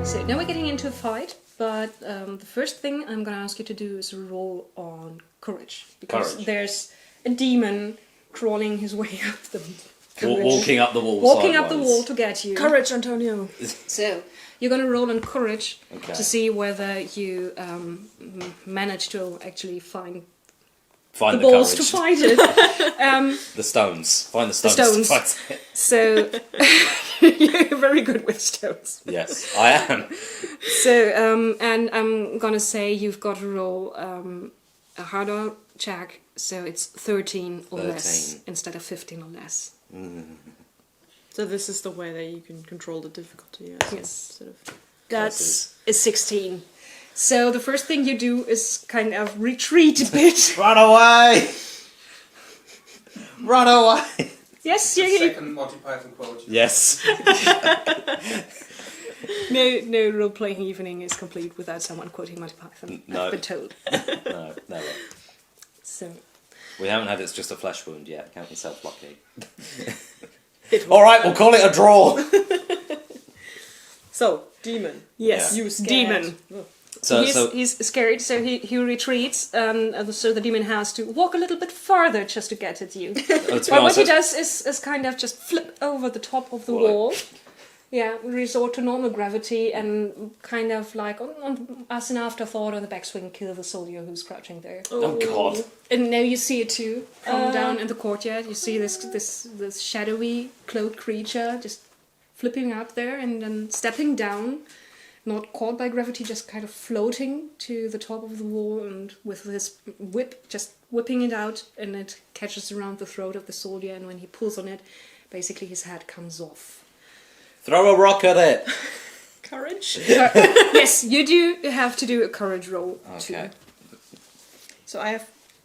So now we're getting into a fight, but the first thing I'm going to ask you to do is roll on courage. Because there's a demon crawling his way up the... Walking up the wall. Walking up the wall to get you. Courage, Antonio. So you're going to roll on courage to see whether you manage to actually find the balls to fight it. The stones. Find the stones. The stones. To fight it. So you're very good with stones. Yes, I am. So and I'm gonna say you've got to roll a harder check, so it's 13 or less instead of 15 or less. So this is the way that you can control the difficulty. Yes. Sort of. That's a 16. So the first thing you do is kind of retreat a bit. Run away! Run away! Yes, Second Monty Python quote. Yes. No role-playing evening is complete without someone quoting Monty Python. No. I've been told. No, never. So We haven't had It's Just a Flesh Wound yet. Count yourself lucky. Alright, we'll call it a draw. So, demon. yes, You scared. demon. So He's scared, so he retreats, and so the demon has to walk a little bit farther just to get at you. Well, what he does is kind of just flip over the top of the wall. Yeah, resort to normal gravity and kind of like, as an afterthought on the backswing, kill the soldier who's crouching there. Oh God. And now you see it too, from down in the courtyard. You see this shadowy, cloaked creature just flipping up there and then stepping down. Not caught by gravity, just kind of floating to the top of the wall, and with his whip, just whipping it out, and it catches around the throat of the soldier, and when he pulls on it, basically his head comes off. Throw a rock at it! Courage. Yes, you do have to do a courage roll Okay. too. So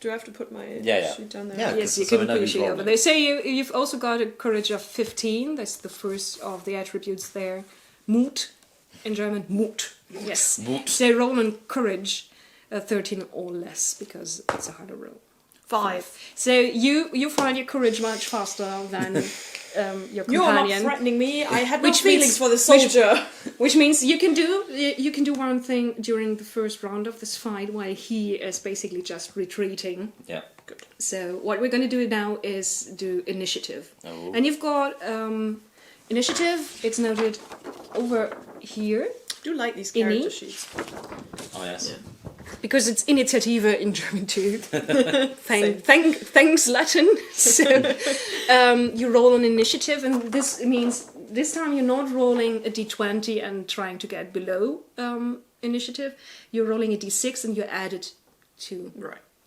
do I have to put my sheet down there? Yeah. Yes, you So can I know put your who's sheet over. rolling. They say you've also got a courage of 15. That's the first of the attributes there. Mut. In German, Mut. Yes. Mut. So roll on courage, 13 or less, because it's a harder roll. 5. So you find your courage much faster than your companion. You're not threatening me. I had no Which feelings means- for the soldier. Which means you can do one thing during the first round of this fight while he is basically just retreating. Yeah. Good. So what we're going to do now is do initiative. Oh. And you've got initiative. It's noted over here. I do like these Inni. character sheets. Oh yes. Because it's Initiative in German too. Thanks Latin. So you roll an initiative, and this means this time you're not rolling a d20 and trying to get below initiative. You're rolling a d6 and you add it to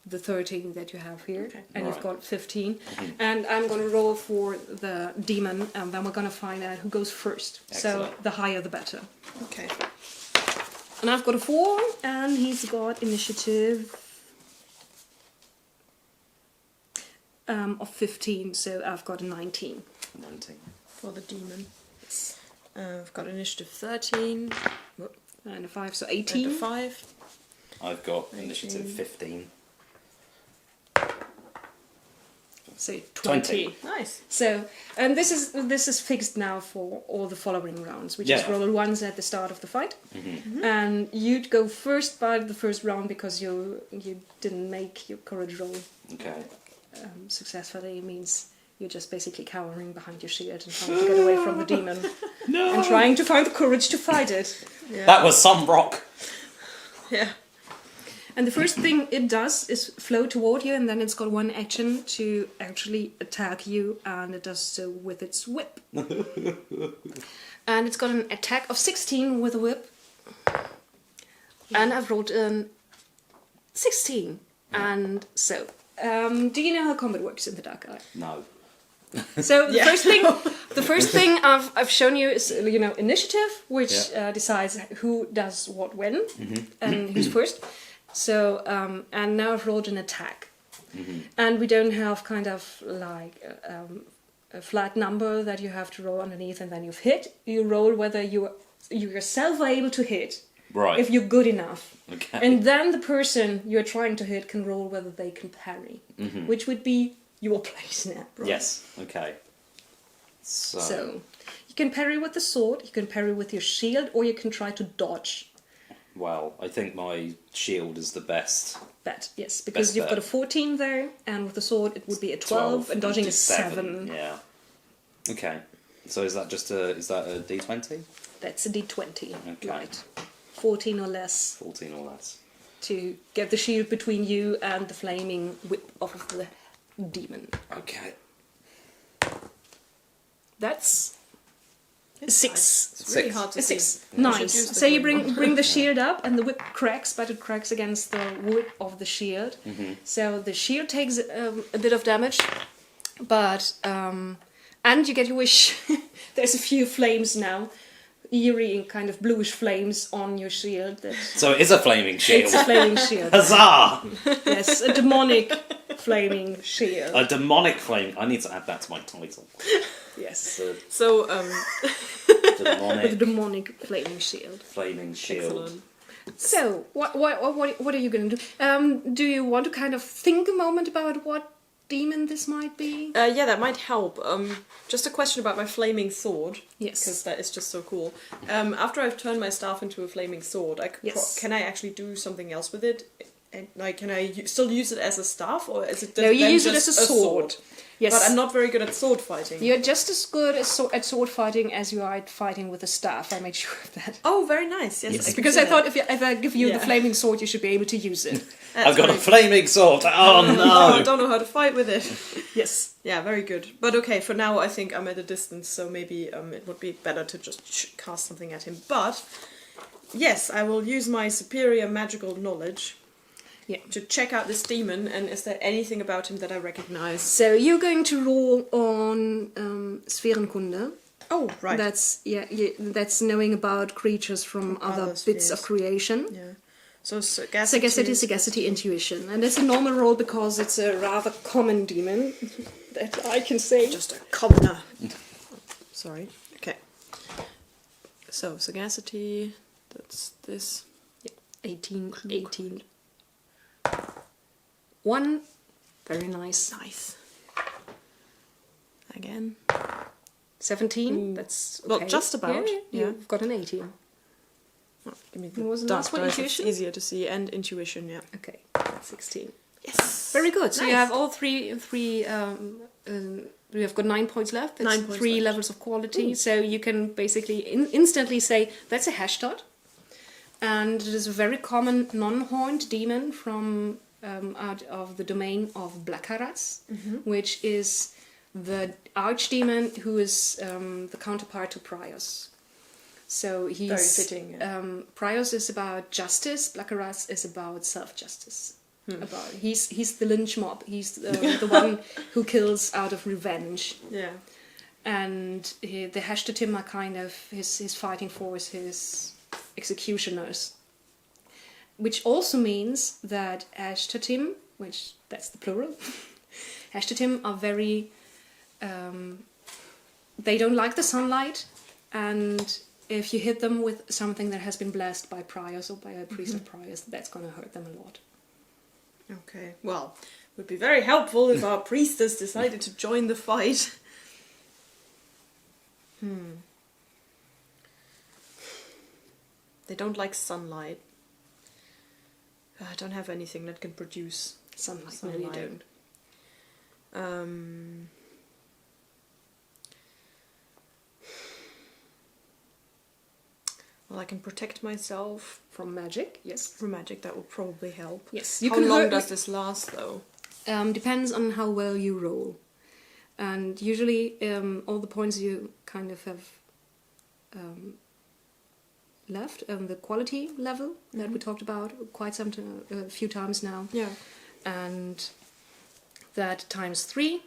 the 13 that you have here. Okay. And you've got 15. And I'm going to roll for the demon, and then we're going to find out who goes first. Excellent. So the higher the better. Okay. And I've got a 4, and he's got initiative of 15, so I've got a 19. 19. For the demon. I've got initiative 13. And a 5, so And 18. a 5. I've got 19. initiative 15. So 20. 20. Nice. So, and this is fixed now for all the following rounds. We just roll once at the start of the fight. And you'd go first by the first round because you didn't make your courage roll Okay. successfully. It means you're just basically cowering behind your shield and trying to get away from the demon. And trying to find the courage to fight it. Yeah. That was some rock. Yeah. And the first thing it does is flow toward you, and then it's got one action to actually attack you, and it does so with its whip. And it's got an attack of 16 with a whip. And I've rolled an 16. And so, do you know how combat works in the Dark Eye? No. So the first thing I've shown you is initiative, which decides who does what when and who's first. So and now I've rolled an attack, and we don't have kind of like a flat number that you have to roll underneath, and then you've hit. You roll whether you yourself are able to hit. Right. If you're good enough. Okay. And then the person you're trying to hit can roll whether they can parry, which would be your place now. Yes. Okay. So you can parry with the sword, you can parry with your shield, or you can try to dodge. Well, I think my shield is the best. Bet, yes, because Best you've bet. got a 14 there, and with the sword it would be a 12 and dodging is 7. Yeah. Okay. So is that a D20? That's a d20, Okay. right. 14 or less 14 or less. to get the shield between you and the flaming whip of the demon. Okay. That's It's 6. nice. It's really Six. hard to A see. 6. You should use Nice. the So you green one. bring the shield up, and the whip cracks, but it cracks against the wood of the shield. So the shield takes a bit of damage, but and you get your wish. There's a few flames now, eerie kind of bluish flames on your shield. So it is a flaming shield. It's a flaming shield. Huzzah! Yes, a demonic flaming shield. A demonic flame. I need to add that to my title. Yes, So, with a Demonic demonic flaming shield. flaming shield. excellent. So, what are you going to do? Do you want to kind of think a moment about what demon this might be? Yeah, that might help. Just a question about my flaming sword. Yes. Because that is just so cool. After I've turned my staff into a flaming sword, Yes. can I actually do something else with it? And like, can I still use it as a staff, or is it No, you then use it just as a sword. Yes. But I'm not very good at sword fighting. You're just as good at sword fighting as you are at fighting with a staff. I made sure of that. Oh, very nice. Yes, Yes, can because see I that. thought if I give you the Yeah. flaming sword, you should be able to use it. That's I've got a very- flaming sword. Oh Oh, I no! don't know how to fight with it. Yes. Yeah, very good. But okay, for now I think I'm at a distance, so maybe it would be better to just cast something at him. But yes, I will use my superior magical knowledge Yeah. to check out this demon, and is there anything about him that I recognize? So you're going to roll on Sphärenkunde. Oh, right. That's knowing about creatures from other other bits spheres. of creation. Yeah. So sagacity. Sagacity, intuition, and it's a normal roll because it's a rather common demon that I can say. Just a commoner. Sorry. Okay. So sagacity. That's this. 18. 1. Very nice. Nice. Again. 17. Ooh. That's okay. Well, just about, Yeah, yeah. You've got an 18. Oh, give me What was the dark last one? dice, it's Intuition? easier to see, and intuition. Yeah. Okay, that's 16. Yes. Very good. So you Nice. have all three. We have got 9 points left. That's 9 points 3 left. levels of quality. So you can basically instantly say that's a hashtag, and it is a very common non-horned demon from out of the domain of Blackaras, which is the archdemon who is the counterpart to Prios. So he's Very fitting, yeah. Prios is about justice. Blackaras is about self-justice. About he's the lynch mob. He's the one who kills out of revenge. Yeah. And the Hashtatim are kind of his fighting force, his executioners. Which also means that Hashtatim, which that's the plural, Hashtatim are very. They don't like the sunlight, and if you hit them with something that has been blessed by Priors or by a priest of Priors, that's going to hurt them a lot. Okay. Well, it would be very helpful if our priestess decided to join the fight. They don't like sunlight. I don't have anything that can produce Sunlight, no, you don't. Well, I can protect myself From magic, yes. from magic. That will probably help. Yes, How long does this last, though? Depends on how well you roll. And usually all the points you kind of have left, the quality level that we talked about quite a few times now. Yeah. And that times 3.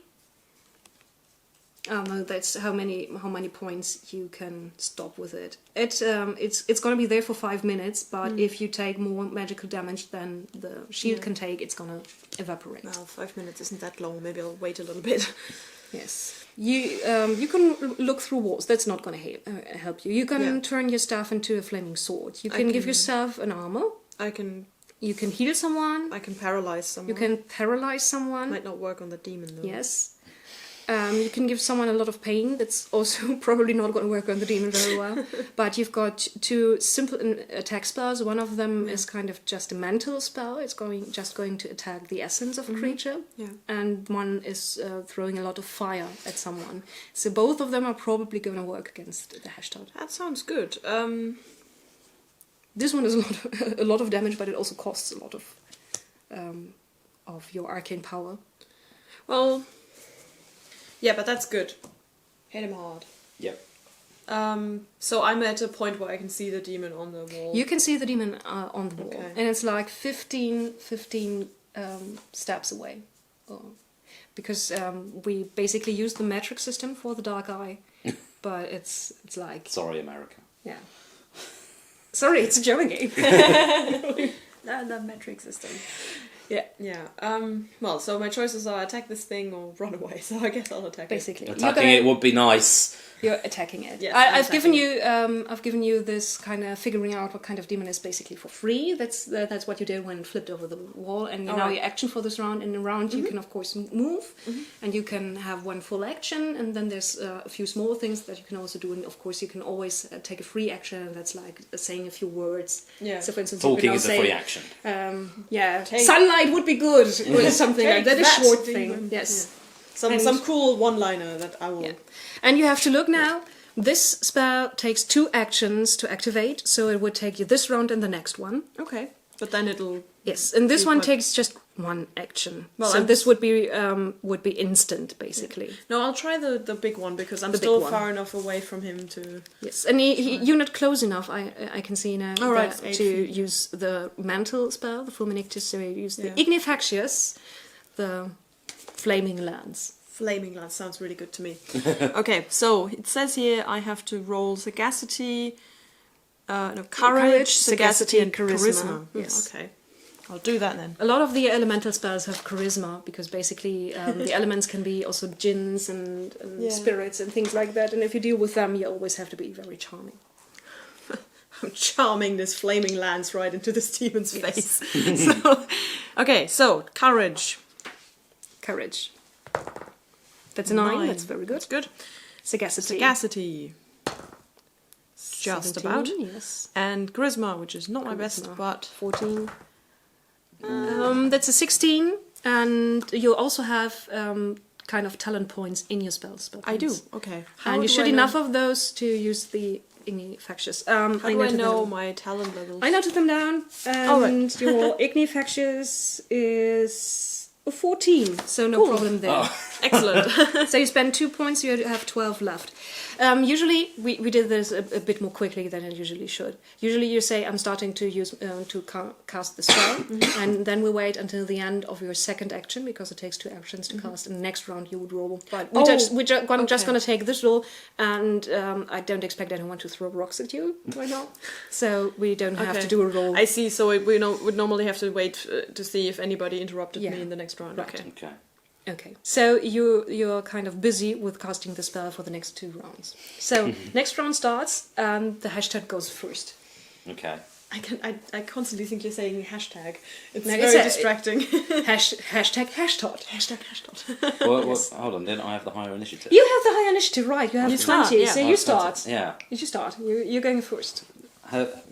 No, that's how many points you can stop with it. It's going to be there for 5 minutes, but if you take more magical damage than the shield can take, it's going to evaporate. Well, 5 minutes isn't that long. Maybe I'll wait a little bit. Yes, you can look through walls. That's not going to help you. You can turn your staff into a flaming sword. You can give yourself an armor. I can You can heal someone. paralyze someone. You can paralyze someone. Might not work on the demon though. Yes. You can give someone a lot of pain. That's also probably not going to work on the demon very well. But you've got 2 simple attack spells. One of them is kind of just a mental spell. It's just going to attack the essence of a creature. Yeah. And one is throwing a lot of fire at someone. So both of them are probably going to work against the hashtag. That sounds good. This one is a lot of damage, but it also costs a lot of your arcane power. Well, yeah, but that's good. Hit him hard. Yep. So I'm at a point where I can see the demon on the wall. You can see the demon on the wall, Okay. and it's like 15 steps away. Because we basically use the metric system for the dark eye, but it's like... Sorry, America. Yeah. Sorry, it's a German game. The metric system. Yeah. Well, so my choices are attack this thing or run away. So I guess I'll attack Basically, Attacking it would be nice. You're attacking it. Yes, I've given you this kind of figuring out what kind of demon is basically for free. That's what you did when it flipped over the wall, and now your action for this round. In the round, you can of course move, and you can have one full action, and then there's a few small things that you can also do. And of course, you can always take a free action, and that's like saying a few words. Yeah. So for instance, Talking is a free action. Sunlight would be good, or something like that. A short demon. thing. Yes. Yeah. Some cool one-liner that I will... Yeah. And you have to look now. This spell takes 2 actions to activate, so it would take you this round and the next one. Okay. But then it'll... Yes, and this one takes just 1 action. Well, so this would be instant, basically. Yeah. No, I'll try the big one, because I'm The still big one. far enough away from him to... Yes, and you're not close enough, I can see now, Oh, right, to 8 feet. use the mantle spell, the Fulminictus, so you use the Yeah. Ignifaxious, the Flaming Lance. Flaming Lance sounds really good to me. Okay, so it says here I have to roll sagacity, courage, sagacity, and charisma. Yes. Okay, I'll do that then. A lot of the elemental spells have charisma, because basically the elements can be also jinns and spirits and things like that, and if you deal with them, you always have to be very charming. I'm charming this flaming lance right into this demon's face. So courage. Courage. That's a 9, that's very good. That's good. Sagacity. Sagacity. Just 17, about. yes. And charisma, which is not my best, Charisma. but 14. That's a 16, and you also have kind of talent points in your spell I do. points. Okay. And you do should I know- enough of those to use the Ignifaxious. How do I noted know them. my talent levels? I noted them down, and Oh, right. your Ignifaxious is a 14, so no problem there. Excellent. So you spend 2 points, you have 12 left. Usually, we did this a bit more quickly than it usually should. Usually you say, I'm starting to use cast the spell, and then we wait until the end of your second action, because it takes 2 actions to cast, and next round you would roll. But we're just going to take this roll, and I don't expect anyone to throw rocks at you right now, so we don't have to do a roll. I see, so we would normally have to wait to see if anybody interrupted me in the next round. Right. Okay. Okay, so you're kind of busy with casting the spell for the next 2 rounds. So next round starts, and the hashtag goes first. Okay. I constantly think you're saying hashtag. It's No, very distracting. Hashtag hashtag. Hashtag hashtag. Well, hold on, didn't I have the higher initiative? You have the high initiative, right? You have 20, start, yeah. so Oh, you it's 20. start. Yeah. You start. You're going first.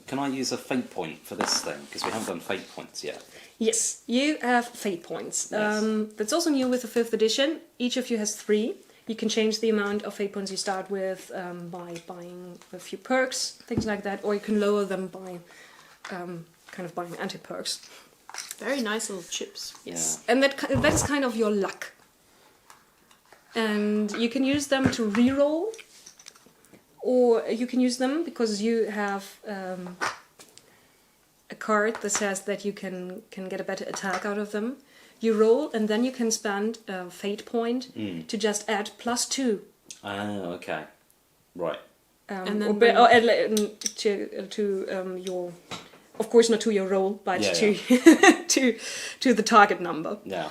Can I use a fate point for this thing? Because we haven't done fate points yet. Yes, you have fate points. Yes. That's also new with the 5th edition. Each of you has 3. You can change the amount of fate points you start with by buying a few perks, things like that, or you can lower them by kind of buying anti-perks. Very nice little chips. Yes, and that is kind of your luck. And you can use them to reroll, or you can use them because you have a card that says that you can get a better attack out of them. You roll, and then you can spend a fate point to just add +2. Oh, okay. Right. And then to your, of course not to your roll, but Yeah, to the target number. Yeah.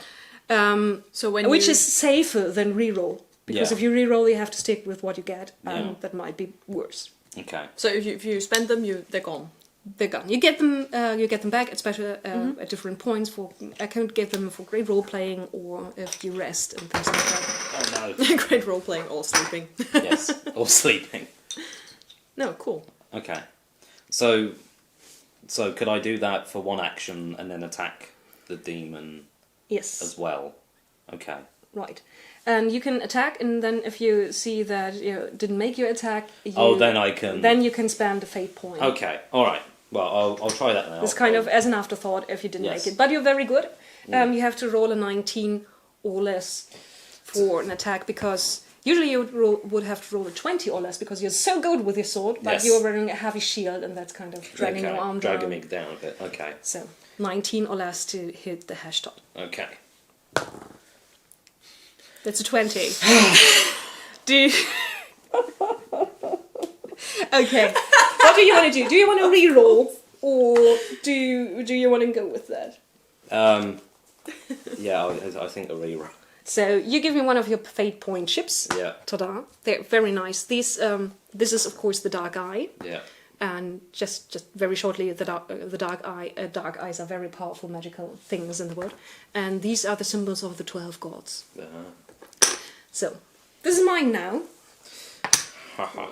So when Which is safer than reroll, because Yeah. if you reroll, you have to stick with what you get, and Yeah. that might be worse. Okay. So if you spend them, they're gone. they're gone. You get them back at special at different points. I can get them for great role playing or if you rest and things like that. Oh no. Great role playing or sleeping. Yes, or sleeping. No, cool. Okay. So could I do that for one action and then attack the demon Yes. as well? Okay. Right. And you can attack, and then if you see that didn't make your attack, then I can. Then you can spend a fate point. Okay. All right. Well, I'll try that now. It's kind of as an afterthought if you didn't make it, but you're very good. You have to roll a 19 or less for an attack because usually you would have to roll a 20 or less because you're so good with your sword, but you're wearing a heavy shield, and that's kind of dragging your arm down. Dragging me down a bit. Okay. So 19 or less to hit the hashtag. Okay. That's a 20. Okay. What do you want to do? Do you want to re-roll, or do you want to go with that? Yeah, I think a reroll. So you give me one of your fate point chips. Yeah. Ta-da! They're very nice. These this is of course the dark eye. Yeah. And just very shortly, the dark eyes are very powerful magical things in the world, and these are the symbols of the 12 gods. So this is mine now.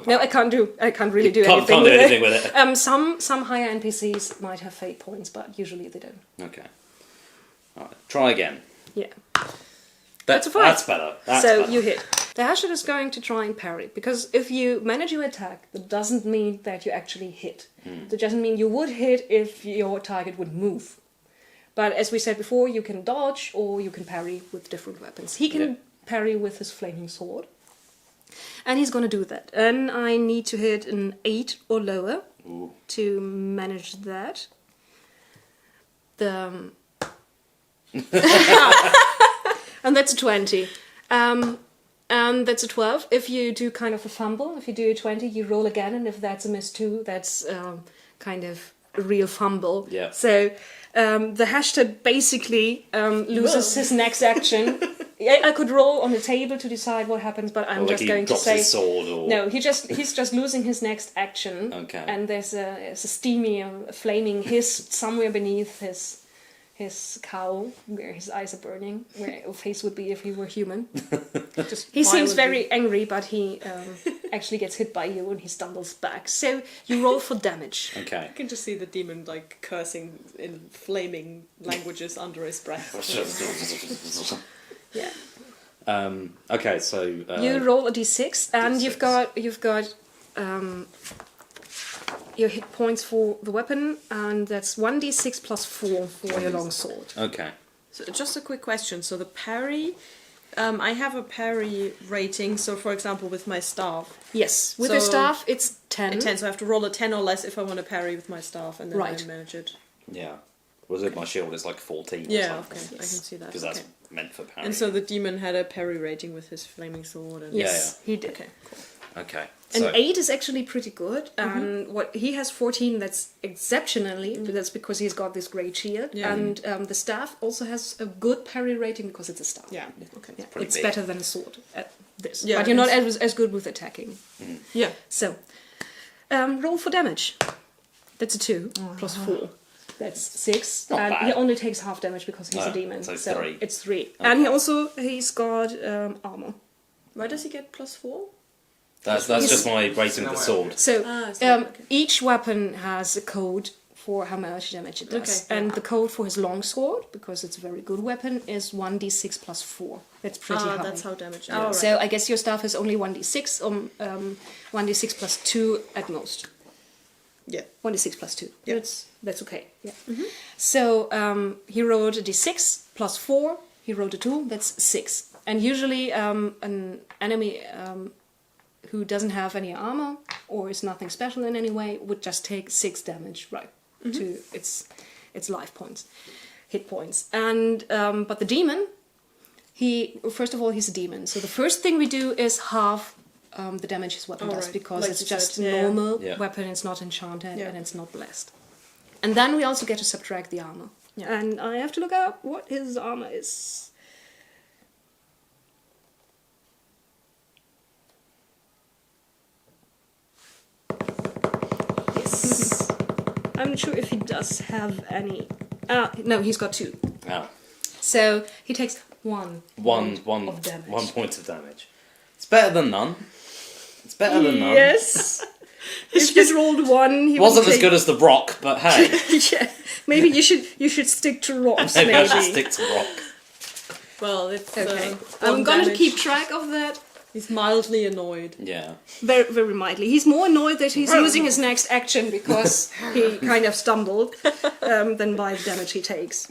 No, I can't really do anything. Can't do anything with it. Some higher NPCs might have fate points, but usually they don't. Okay. All right. Try again. Yeah. That's a 5. That's better. That's so better. you hit. The Hashut is going to try and parry, because if you manage your attack, that doesn't mean that you actually hit. That doesn't mean you would hit if your target would move. But as we said before, you can dodge or you can parry with different weapons. He can parry with his flaming sword. And he's going to do that. And I need to hit an 8 or lower to manage that. And that's a 20. And that's a 12. If you do kind of a fumble, if you do a 20, you roll again, and if that's a miss too, that's kind of a real fumble. Yeah. So the hashtag basically loses his next action. I could roll on the table to decide what happens, but I'm just going to say his sword or... no. He's just losing his next action. Okay. And there's a steamy, flaming hiss somewhere beneath his cowl, where his eyes are burning, where your face would be if he were human. He seems very angry, but he actually gets hit by you and he stumbles back. So you roll for damage. Okay. You can just see the demon like cursing in flaming languages under his breath. Yeah. Okay, so you roll a d6, and D6. you've got your hit points for the weapon, and that's 1d6 plus 4 for your longsword. Okay. So just a quick question. So the parry, I have a parry rating. So for example, with my staff. Yes, with your staff, it's 10. 10, so I have to roll a 10 or less if I want to parry with my staff, and then I manage it. Yeah. Was it my shield? It's like 14 or Yeah, something. okay, I can see that. Because that's meant for parry. And so the demon had a parry rating with his flaming sword. And Yes, he did. Okay, cool. Okay. An 8 is actually pretty good, and what he has 14. That's exceptionally. That's because he's got this great shield, and the staff also has a good parry rating because it's a staff. Yeah, okay. Yeah, pretty it's big. better than a sword at this. Yeah, but you're not as good with attacking. Yeah. So, roll for damage. That's a 2 plus 4. That's 6, Not and bad. he only takes half damage because he's a demon. so So 3. it's 3, Okay. and he's got armor. Why does he get plus 4? That's just my rating of the sword. So okay. each weapon has a code for how much damage it does. Okay, And the code for his longsword, because it's a very good weapon, is 1d6 plus 4. That's pretty high. That's how damage. Yeah. So I guess your staff is only 1d6, 1d6 plus 2 at most. Yeah. 1d6 plus 2. Yeah. That's okay. Yeah. So he rolled a d6 plus 4. He rolled a 2. That's 6. And usually an enemy who doesn't have any armor or is nothing special in any way would just take 6 damage to its life points, hit points. And but the demon, first of all he's a demon. So the first thing we do is half the damage his weapon does, because like it's you just said. a normal Yeah. weapon. It's not enchanted and it's not blessed. And then we also get to subtract the armor. Yeah. And I have to look up what his armor is. Yes. I'm not sure if he does have any. No, he's got 2. Oh. So he takes one One of damage. 1 point of damage. It's better than none. It's better than none. Yes. If he's rolled 1, he Wasn't would as good as the rock, but hey. yeah. Maybe you should stick to rocks. Maybe I Maybe. should stick to rock. Well, it's Okay. one I'm gonna damage. keep track of that. He's mildly annoyed. Yeah. Very, very mildly. He's more annoyed that he's using his next action because he kind of stumbled than by the damage he takes.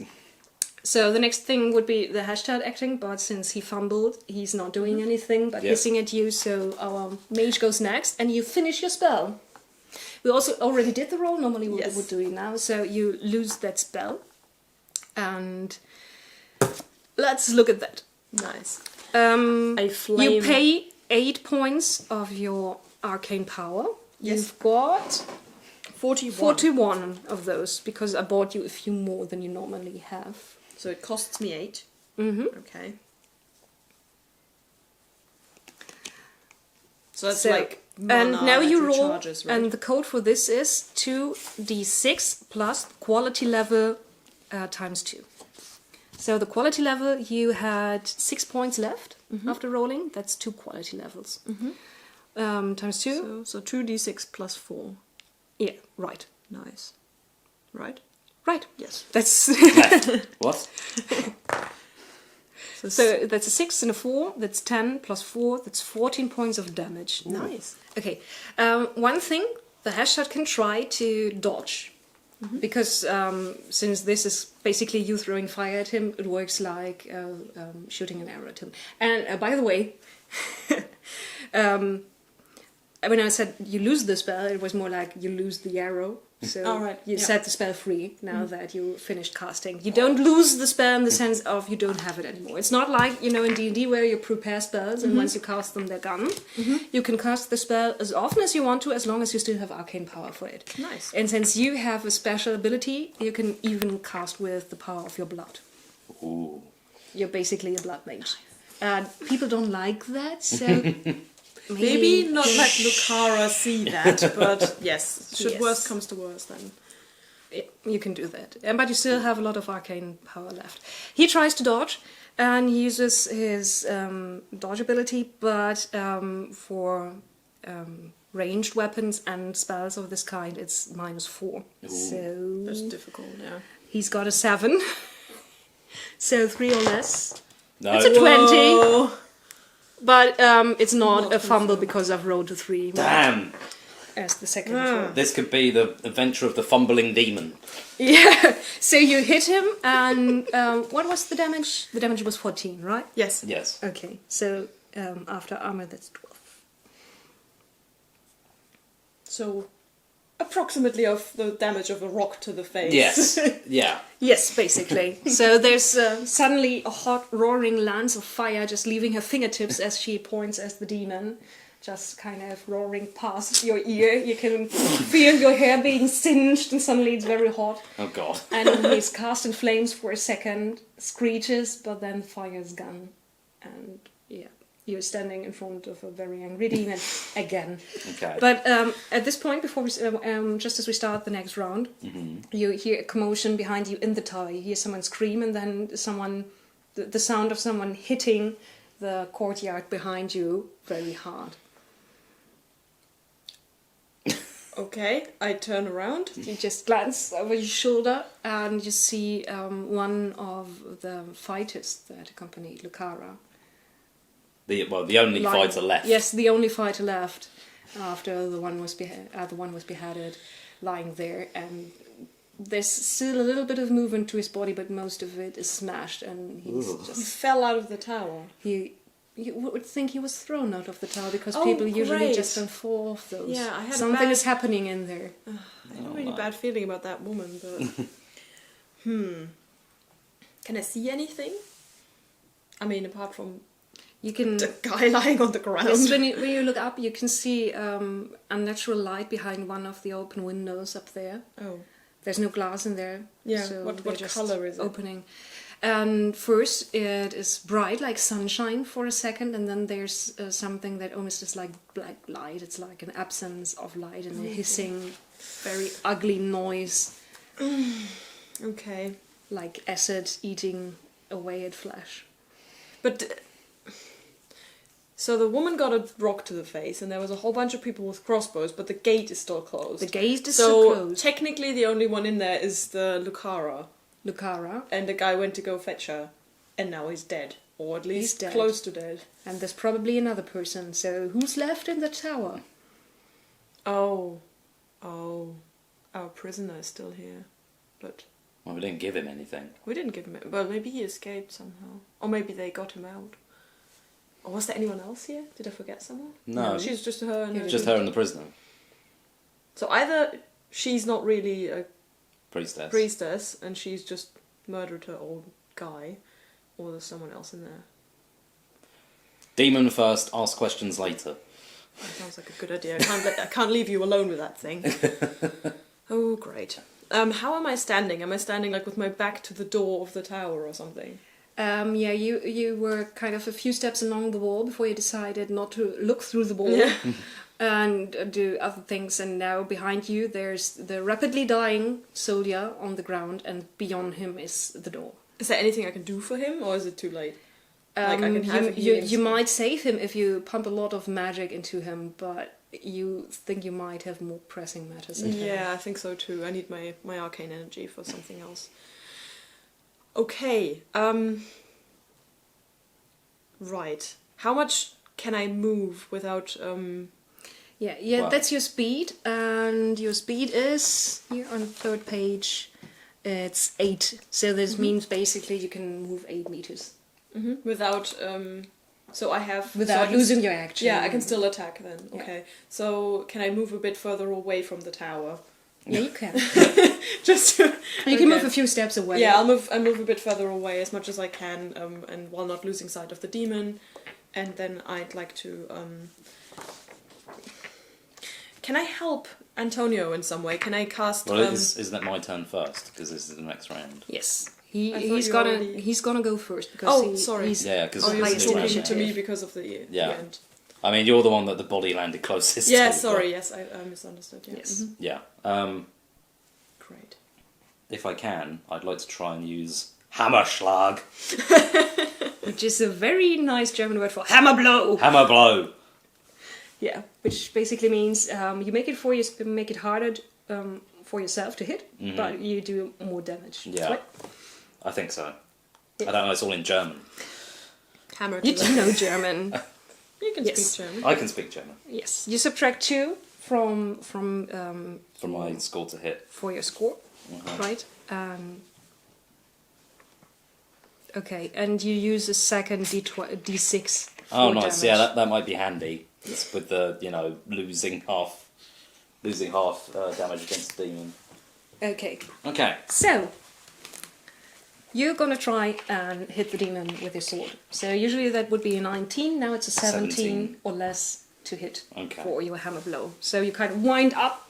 So the next thing would be the hashtag acting, but since he fumbled, he's not doing anything but hissing at you, so our mage goes next, and you finish your spell. We also already did the roll, normally we would do it now, so you lose that spell. And let's look at that. Nice. A flame. You pay 8 points of your arcane power. Yes. You've got 41. 41 of those, because I bought you a few more than you normally have. So it costs me 8. Mm-hmm. Okay. So that's like mana and now that you roll, recharges, right? and the code for this is 2d6 plus quality level times 2. So the quality level, you had 6 points left after rolling. That's 2 quality levels. Times 2. So 2d6 plus 4. Yeah, right. Nice. Right? Right. Yes. That's What? so that's a 6 and a 4. That's 10 plus 4. That's 14 points of damage. Nice. Okay. One thing, the hashtag can try to dodge. Because since this is basically you throwing fire at him, it works like shooting an arrow at him. And by the way, when I said you lose the spell, it was more like you lose the arrow. So you set the spell free now that you finished casting. You don't lose the spell in the sense of you don't have it anymore. It's not like, in D&D where you prepare spells and once you cast them, they're gone. You can cast the spell as often as you want to, as long as you still have arcane power for it. Nice. And since you have a special ability, you can even cast with the power of your blood. Ooh. You're basically a blood mage. People don't like that, so... Maybe not let Lucara see that, but yes, should Yes. worst comes to worst, then. You can do that. But you still have a lot of arcane power left. He tries to dodge and uses his dodge ability, but for ranged weapons and spells of this kind, it's -4. Ooh. So That's difficult, yeah. he's got a 7. So 3 or less. No. It's a 20. Whoa. But it's not a fumble because I've rolled a 3. Damn. As the second roll. This could be the adventure of the fumbling demon. Yeah. So you hit him, and what was the damage? The damage was 14, right? Yes. Yes. Okay. So after armor, that's 12. So, approximately of the damage of a rock to the face. Yes. Yeah. Yes, basically. So there's suddenly a hot roaring lance of fire just leaving her fingertips as she points at the demon. Just kind of roaring past your ear. You can feel your hair being singed and suddenly it's very hot. Oh god. And he's cast in flames for a second, screeches, but then fire's gone. And yeah, you're standing in front of a very angry demon again. Okay. But at this point, before we, just as we start the next round, you hear a commotion behind you in the tower. You hear someone scream, and then someone, the sound of someone hitting the courtyard behind you very hard. Okay, I turn around. You just glance over your shoulder, and you see one of the fighters that accompanied Lucara. The only lying- fighter left. Yes, the only fighter left after the one was beheaded, lying there, and there's still a little bit of movement to his body, but most of it is smashed, and he's Ooh. He just fell out of the tower. you would think he was thrown out of the tower because Oh, people usually great. just don't fall off those. Yeah, I had a something bad- is happening in there. I had a really bad feeling about that woman, but... Can I see anything? I mean, apart from You can. the guy lying on the ground. Yes, when you look up, you can see unnatural light behind one of the open windows up there. Oh. There's no glass in there. Yeah, so what they're just colour is it? Opening. And first it is bright like sunshine for a second, and then there's something that almost is like black light. It's like an absence of light and a hissing, very ugly noise. Okay. Like acid eating away at flesh. But so the woman got a rock to the face, and there was a whole bunch of people with crossbows, but the gate is still closed. The gate is still closed. So technically the only one in there is the Lucara. And the guy went to go fetch her, and now he's dead. Or at least close to dead. And there's probably another person, so who's left in the tower? Oh. Our prisoner is still here. But... Well, we didn't give him anything. We didn't give him... Well, maybe he escaped somehow. Or maybe they got him out. Or was there anyone else here? Did I forget someone? No. She's just her and her... Just her and the prisoner. So either she's not really a priestess, and she's just murdered her old guy, or there's someone else in there. Demon first, ask questions later. That sounds like a good idea. I can't leave you alone with that thing. Oh, great. How am I standing? Am I standing like with my back to the door of the tower or something? Yeah, you were kind of a few steps along the wall before you decided not to look through the wall. Yeah. And do other things, and now behind you there's the rapidly dying soldier on the ground, and beyond him is the door. Is there anything I can do for him, or is it too late? Like I can have you might save him if you pump a lot of magic into him, but you think you might have more pressing matters at hand. Yeah, I think so too. I need my arcane energy for something else. Okay, right. How much can I move without... Yeah, Wow. that's your speed, and your speed is, here on the third page, it's 8. So this means basically you can move 8 meters. Without, so I have... Without losing your action. Yeah, I can still attack then, Yeah. okay. So, can I move a bit further away from the tower? Yeah, you can. Just to... You can move a few steps away. Yeah, I'll move a bit further away as much as I can, and while not losing sight of the demon. And then I'd like to, Can I help Antonio in some way? Can I cast... Well, isn't that my turn first? Because this is the next round. Yes. He's gonna go first because sorry. he's because you're highest talking initiative. to me because of the end. I mean, you're the one that the body landed closest Yeah, to. sorry, yes, I misunderstood. Yeah. Yes. Yeah. Great. If I can, I'd like to try and use Hammerschlag. Which is a very nice German word for hammer blow. Hammer blow. Yeah, which basically means you make it harder for yourself to hit, but you do more damage. Yeah. Right? I think so. Yeah. I don't know, it's all in German. Hammer to You do know German. You can Yes. speak German. I can speak German. Yes, you subtract 2 from My score to hit. for your score, Uh-huh. right? Okay, and you use a second D6 for Oh, nice. damage. Yeah, that might be handy. It's with the, losing half damage against the demon. Okay, Okay. so you're gonna try and hit the demon with your sword. So usually that would be a 19. Now it's a 17 or less to hit for your hammer blow. So you kind of wind up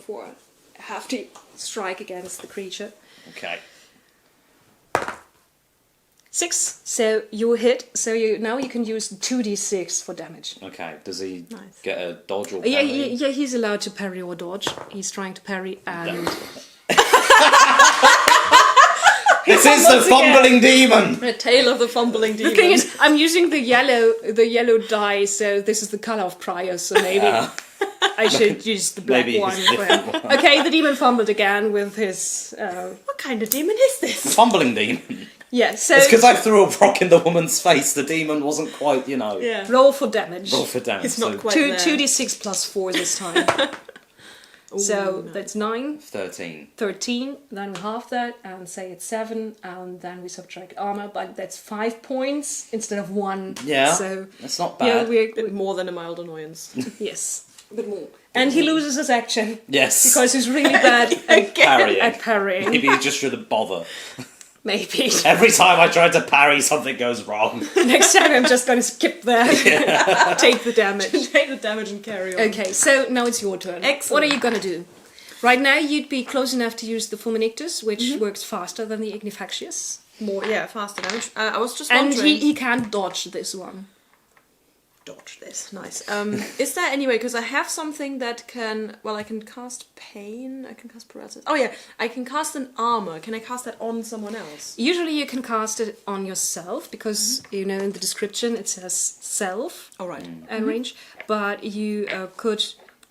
for a hefty strike against the creature. Okay. 6. So you hit. So now you can use 2d6 for damage. Okay. Does he Nice. get a dodge or Yeah, parry? yeah, he's allowed to parry or dodge. He's trying to parry and This is the fumbling demon! The tail of the fumbling demon. the thing is, I'm using the yellow die, so this is the color of prior. So maybe I should use the black Maybe one. use a different one. Okay, the demon fumbled again with his. What kind of demon is this? Fumbling demon. Yeah, so It's because I threw a rock in the woman's face. The demon wasn't quite, Yeah. roll for damage. roll for damage. It's not so quite Two there. 2d6 plus 4 this time. So nice. that's 9, 13. 13, then we half that and say it's 7, and then we subtract armor, but that's 5 points instead of 1. Yeah, So that's not yeah, bad. we're Bit more than a mild annoyance. yes, a bit more. And he loses his action Yes. because he's really bad parrying. at parrying. Maybe he just shouldn't bother. Maybe. Every time I try to parry, something goes wrong. Next time I'm just going to skip that. Take the damage. Take the damage and carry on. Okay, so now it's your turn. Excellent. What are you going to do? Right now you'd be close enough to use the Fulminictus, which works faster than the Ignifacius. more, faster damage. I was just And wondering... he can't dodge this one. Dodge this, nice. Is there any way, because I have something that can... Well, I can cast pain, I can cast paralysis. Oh yeah, I can cast an armor. Can I cast that on someone else? Usually you can cast it on yourself, because, you know, in the description it says self range, but you could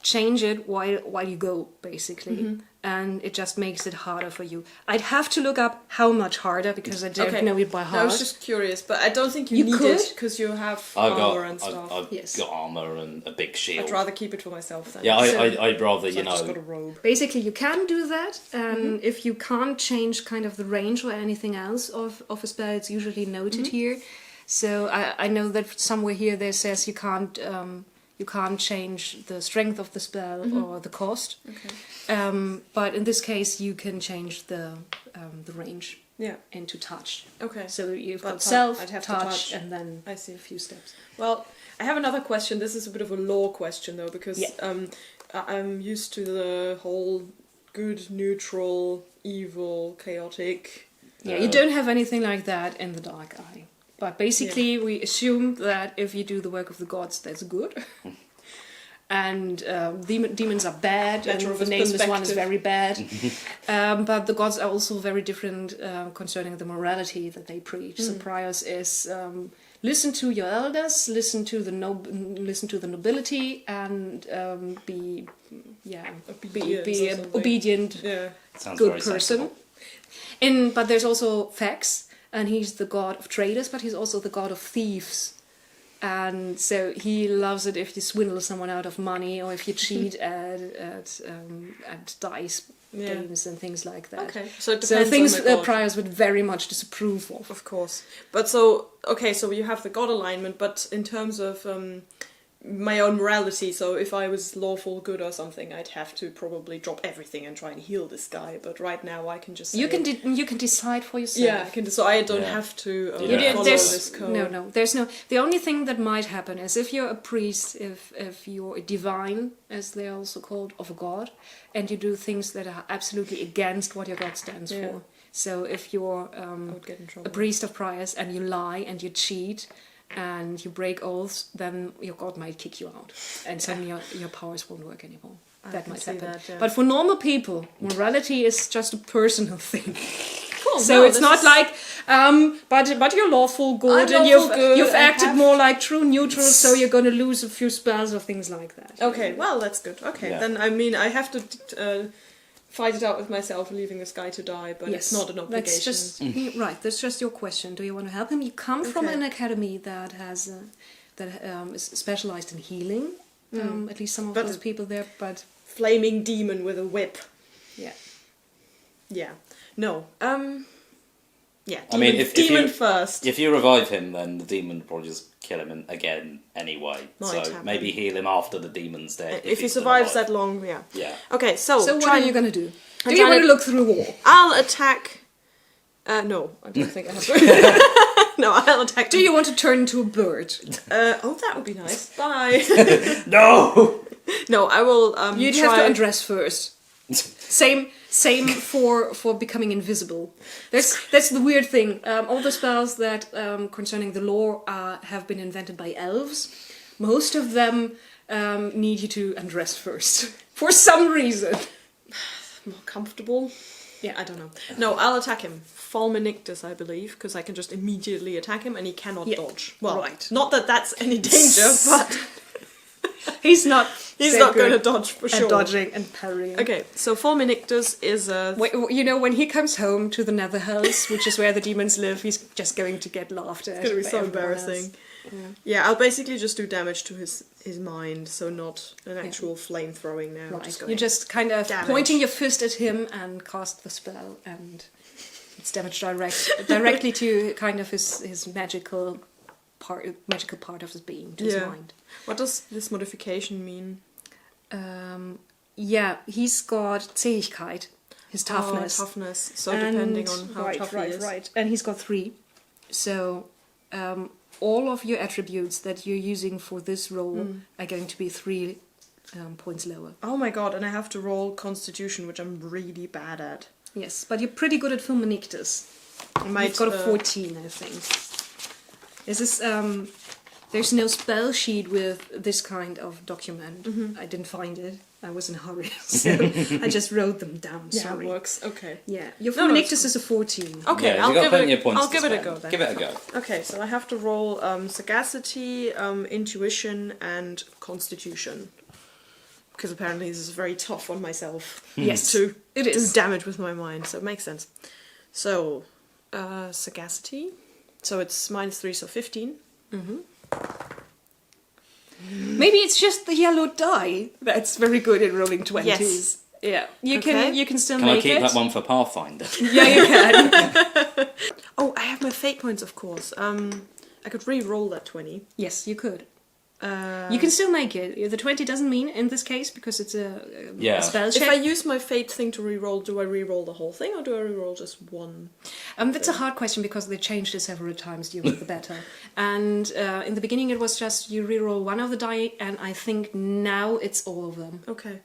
change it while you go, basically. And it just makes it harder for you. I'd have to look up how much harder, because I don't know it by heart. I was just curious, but I don't think you need it, because you have armor and stuff. I've got armor and a big shield. I'd rather keep it for myself then. Yeah, I'd rather, so you know... I've just got a robe. Basically, you can do that, and if you can't change kind of the range or anything else of a spell, it's usually noted here. So I know that somewhere here there says you can't change the strength of the spell or the cost. Okay. But in this case, you can change the range into touch. Okay. So you've got self, I'd have touch, to touch, and then I see. a few steps. Well, I have another question. This is a bit of a lore question, though, because I'm used to the whole good, neutral, evil, chaotic... Yeah, you don't have anything like that in the Dark Eye. But basically, we assume that if you do the work of the gods, that's good. And demons are bad, and the nameless one is very bad. But the gods are also very different concerning the morality that they preach. So Priors is listen to your elders, listen to the nobility, and be an obedient, good person. But there's also Fax. And he's the god of traders, but he's also the god of thieves. And so he loves it if you swindle someone out of money, or if you cheat at dice games and things like that. Okay, so it depends things on the god. Priors would very much disapprove of. Of course. But so you have the god alignment, but in terms of my own morality, so if I was lawful good or something, I'd have to probably drop everything and try and heal this guy. But right now, I can just say, you can decide for yourself. Yeah, I can. So I don't have to follow this code. No. There's no. The only thing that might happen is if you're a priest, if you're a divine, as they're also called, of a god, and you do things that are absolutely against what your god stands for. So if you're a priest of Priors and you lie and you cheat and you break oaths, then your god might kick you out, and suddenly your powers won't work anymore. That might happen. But for normal people, morality is just a personal thing. Cool. So it's not like, but you're lawful good, and you've acted more like true neutral, so you're going to lose a few spells or things like that. Okay, well that's good. Okay, then I mean I have to fight it out with myself, leaving this guy to die, but it's not an obligation. That's just right. That's just your question. Do you want to help him? You come from an academy that has is specialized in healing. At least some of those people there, but flaming demon with a whip. Yeah. No. Yeah. Demon, I mean, if first. If you revive him, then the demon will probably just kill him again anyway. Maybe heal him after the demon's dead. If he survives that long, yeah. Okay, so what are you going to do? Do you want to look through a wall? I'll attack... no, I don't think I have to. No, I'll attack... Do you want to turn into a bird? That would be nice. Bye. No! No, I will You'd have to undress first. Same for becoming invisible. That's the weird thing. All the spells that concerning the lore have been invented by elves. Most of them need you to undress first for some reason. More comfortable. Yeah, I don't know. No, I'll attack him. Fulminictus, I believe, because I can just immediately attack him and he cannot dodge. Well, not that that's any danger, but he's not going to dodge for sure. And dodging and parrying. Okay, so Fulminictus is a... You know, when he comes home to the Nether Hells, which is where the demons live, he's just going to get laughed at. It's going to be so embarrassing. Yeah, I'll basically just do damage to his mind, so not an actual flame throwing now. Right. You're just kind of pointing your fist at him and cast the spell, and it's damage directly to kind of his magical part of his being, to his mind. What does this modification mean? He's got Zähigkeit, his toughness. Toughness. So depending on how tough he is. Right, and he's got 3. So all of your attributes that you're using for this roll are going to be 3 points lower. Oh my god, and I have to roll Constitution, which I'm really bad at. Yes, but you're pretty good at Fulminictus. You've got a 14, I think. Is this there's no spell sheet with this kind of document. I didn't find it. I was in a hurry, so I just wrote them down. Yeah, Sorry. it works. Okay. Yeah, your No, Phonictus is a 14. Okay, Yeah, I'll you've got give plenty it. of points I'll to give it a spend. go then. Give it a go. Okay, so I have to roll sagacity, intuition, and constitution. Because apparently this is very tough on myself. Yes, to it do is. damage with my mind, so it makes sense. So, sagacity. So it's -3, so 15. Maybe it's just the yellow die that's very good at rolling 20s. Yes. Yeah, you Okay. can still Can I make keep it. that one for Pathfinder? Yeah, you can. Oh, I have my fate points, of course. I could re-roll that 20. Yes, you could. You can still make it. The 20 doesn't mean in this case because it's a spell check. If I use my fate thing to re-roll, do I re-roll the whole thing or do I re-roll just one? That's a hard question because they changed it several times during the beta. And in the beginning it was just you re-roll one of the die, and I think now it's all of them. Okay.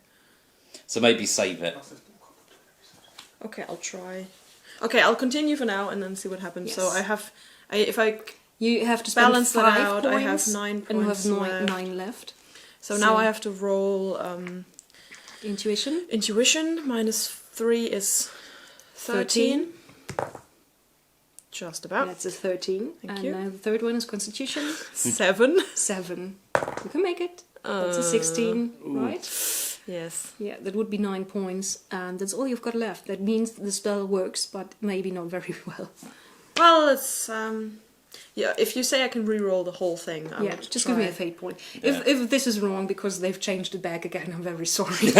So maybe save it. Okay, I'll try. Okay, I'll continue for now and then see what happens. Yes. So if I You have to spend balance that 5 out, points, I have 9 and you have points left. 9 left. So now I have to roll Intuition. intuition. -3 is 13. Just about. That's a 13. Thank and you. now the third one is Constitution. 7. 7. You can make it. That's a 16, right? Yes. Yeah, that would be 9 points, and that's all you've got left. That means the spell works, but maybe not very well. Well, it's yeah. If you say I can re-roll the whole thing, I Yeah, would just try. give me a fate point. Yeah. If this is wrong because they've changed it back again, I'm very sorry.